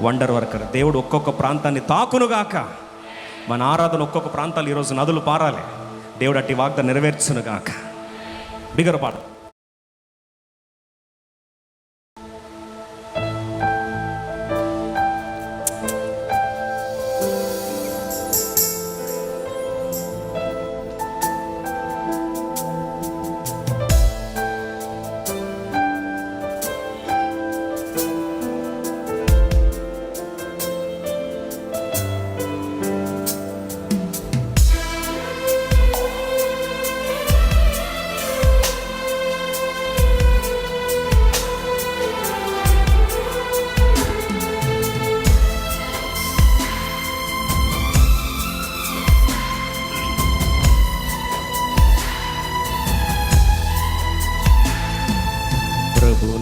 Wonder worker. దేవుడు ఒక్కొక్క ప్రాంతాన్ని తాకునుగాక. మన ఆరాధన ఒక్కొక్క ప్రాంతాలు ఈరోజు నదులు పారాలి. దేవుడు అట్టి వాగ్దానం నెరవేర్చునుగాక. బిగర పాట.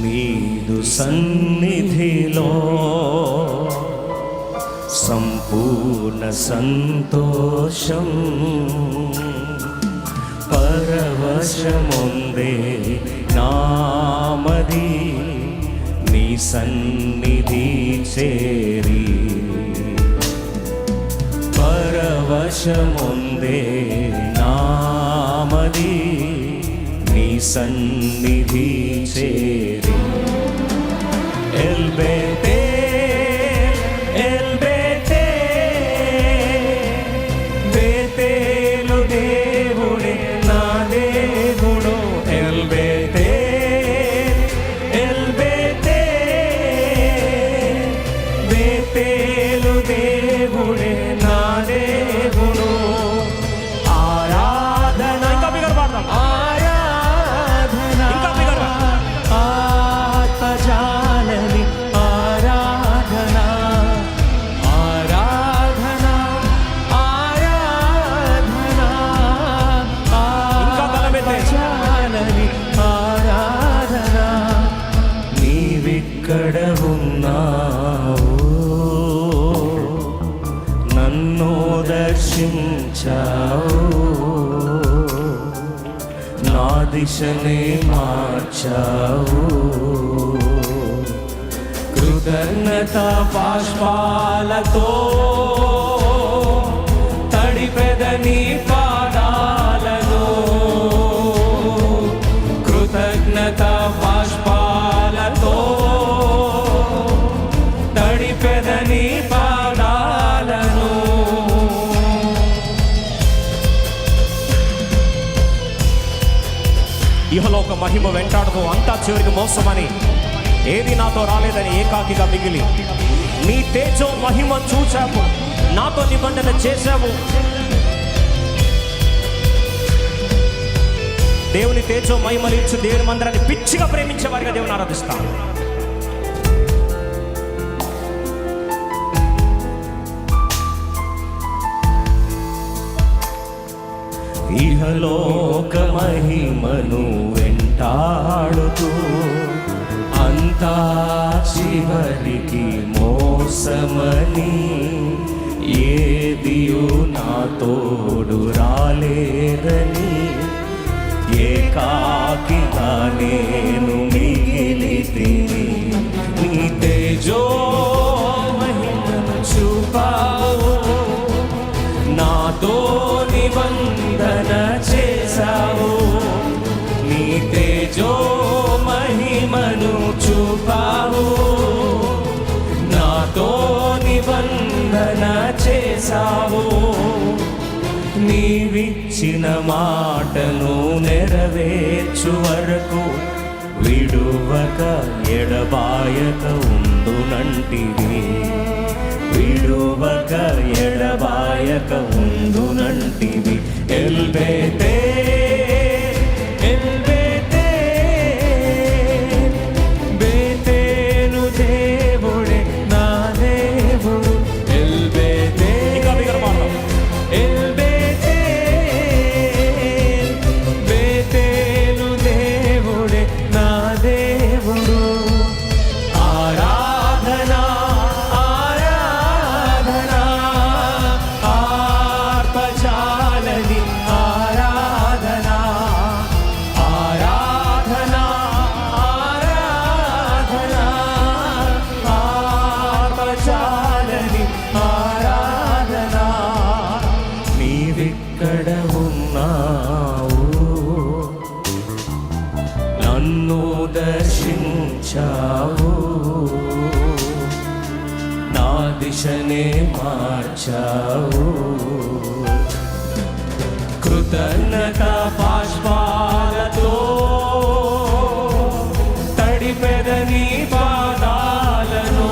నీదు సన్నిధిలో సంపూర్ణ సంతోషం, పరవశముందే నామది నీ సన్నిధి చేరి. పరవశముందే నామది నీ సన్నిధి చేరి. ఎల్బేతే ఎల్బేతే బేతేలు దేవుడే నా దేవుడు. ఎల్బేతే ఎల్బేతే బేతేలు దేవుడే నా దేవుడు. ఆరాధన ఇంకా బిగర పాడదాం. నీవిక్కడ ఉన్నావు, నన్ను దర్శించావు, నా దిశనే మార్చావు. కృతజ్ఞత బాష్పాలతో తడిపెదని పాదాలను, కృతజ్ఞత బాష్పాలతో తడిపెదని పాదాలను. ఇహలోక మహిమ వెంటాడుతూ అంతా చివరికి మోసమని, ఏది నాతో రాలేదని ఏకాకిగా మిగిలి, నీ తేజో మహిమ చూచావు, నాతో నిబంధన చేశావు. దేవుని తేజో మహిమలు ఇచ్చు దేవుని మందిరాన్ని పిచ్చిగా ప్రేమించే వారిగా దేవుని ఆరాధిస్తాం. ఇహలోక మహిమను వెంటాడుతూ అంతా చివరికి మోసమని, ఏదియు నా తోడు రాలేదని ఏకాకిగా నేను మిగిలితిని. నీ తేజో మహిమను చూపావు, నాతో నిబంధన చేశావు. నీ తేజో మహిమను చూపావు, నాతో నిబంధన చేశావు. నీవిచ్చిన మాటను నెరవేర్చు వరకు విడువక ఎడబాయక ఉండునంటివి. విడువక ఎడబాయక ఉండునంటివి. ఎల్బేతే ఎల్బేతే బేతేలు దేవుడే నా దేవుడు. ఎల్బేతే ఇంకా బిగర పాడదాం. ఎల్బేతే బేతేలు దేవుడే నా దేవుడు. ఆరాధన ఆరాధన ఆర్పజాలని ఆరాధన. ఆర్పజాలని ఆరాధన. నీవిక్కడ ఉన్నావు, నన్ను దర్శించావు, నా దిశనే మార్చావు. కృతజ్ఞత బాష్పాలతో తడిపెదని పాదాలను,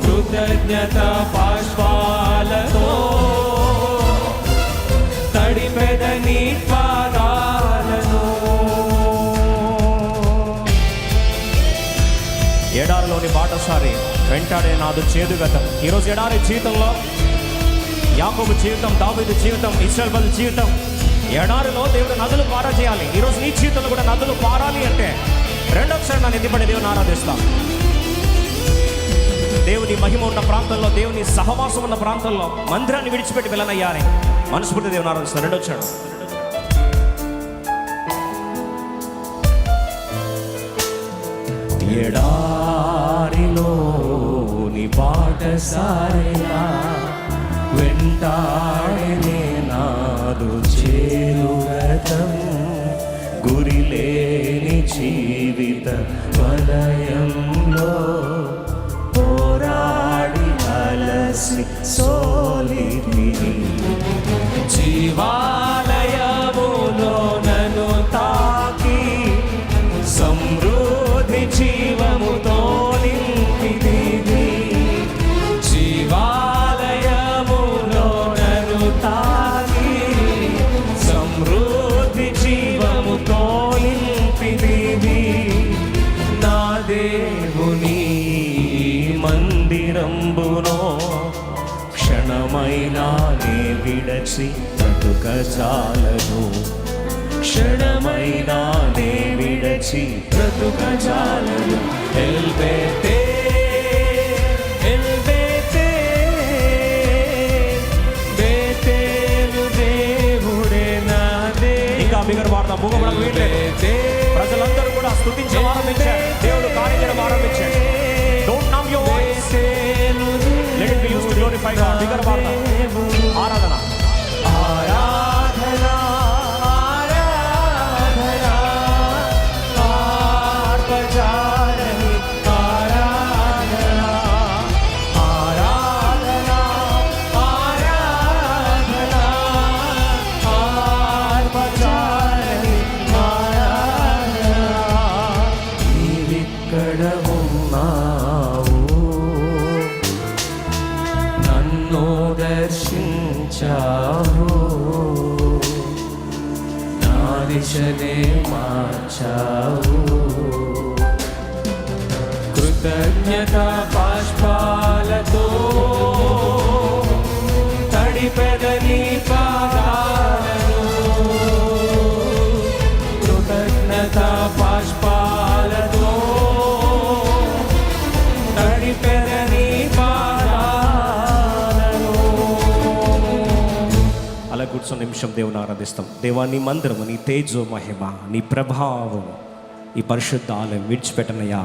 కృతజ్ఞత బాష్పాలతో తడిపెదని పాదాలను. ఎడారిలోని బాటసారి వెంటాడే నాదు చేదుగతం. ఈరోజు ఎడారి జీవితంలో యాకోబు జీవితం, దావీదు జీవితం, ఇశ్రాయేలు జీవితం, ఎడారిలో దేవుడు నదులు పారజేయాలి. ఈరోజు నీ జీవితంలో కూడా నదులు పారాలి అంటే రెండోసారి నన్ను ఎత్తిపడి దేవుని ఆరాధిస్తాం. దేవుని మహిమ ఉన్న ప్రాంతంలో, దేవుని సహవాసం ఉన్న ప్రాంతంలో మందిరాన్ని విడిచిపెట్టి వెళ్ళనయ్యాని మనస్ఫూర్తి దేవుని ఆరాధిస్తాను. రెండోసారి ఎడారిలో నీ బాటసారిలా వెంటాడే నాదు చేరుగతం, గురిలేని జీవిత వలయంలో పోరాడి అలసి సోలితిని. జీవాలయములో నన్ను తాకి సమృద్ధి జీవముతో నింపితివి. జీవాలయములో నన్ను తాకి సమృద్ధి జీవముతో నింపితివి. నా దేవుని మందిరంబునో క్షణమైనా నే విడచి బ్రతుకజాలను, క్షణమైనా నే విడచి బ్రతుకజాలను. ఎల్బేతే ఎల్బేతే బేతేలు దేవుడే నా దేవుడే. ఇంకా బిగర్ వార్త భూగోళం వీళ్ళే ప్రజలందరూ కూడా స్తుతించడం ఆరంభించారు. దేవుడు కార్యం చేయడం ఆరంభించాడు. Don't numb your voice. Let it be used to glorify God. Bigger వార్త ఆరాధన, ఆరాధన, ఆరాధన, ఆర్పజాలని ఆరాధన, ఆరాధన, ఆరాధన, ఆర్పజాలని ఆరాధన. నీవిక్కడ ఉన్నావు, నన్ను దర్శించావు, నా దిశనే మార్చావు. కృతజ్ఞత బాష్పాలతో తడిపెదని పాదాలను, కృతజ్ఞత బాష్పాలతో తడిపెదని పాదాలను. అలా కూర్చొని నిమిషం దేవుని ఆరాధిస్తాం. దేవా, నీ మందిరము, నీ తేజో మహిమ, నీ ప్రభావం, ఈ పరిశుద్ధ ఆలయం విడిచిపెట్టనయ్యా.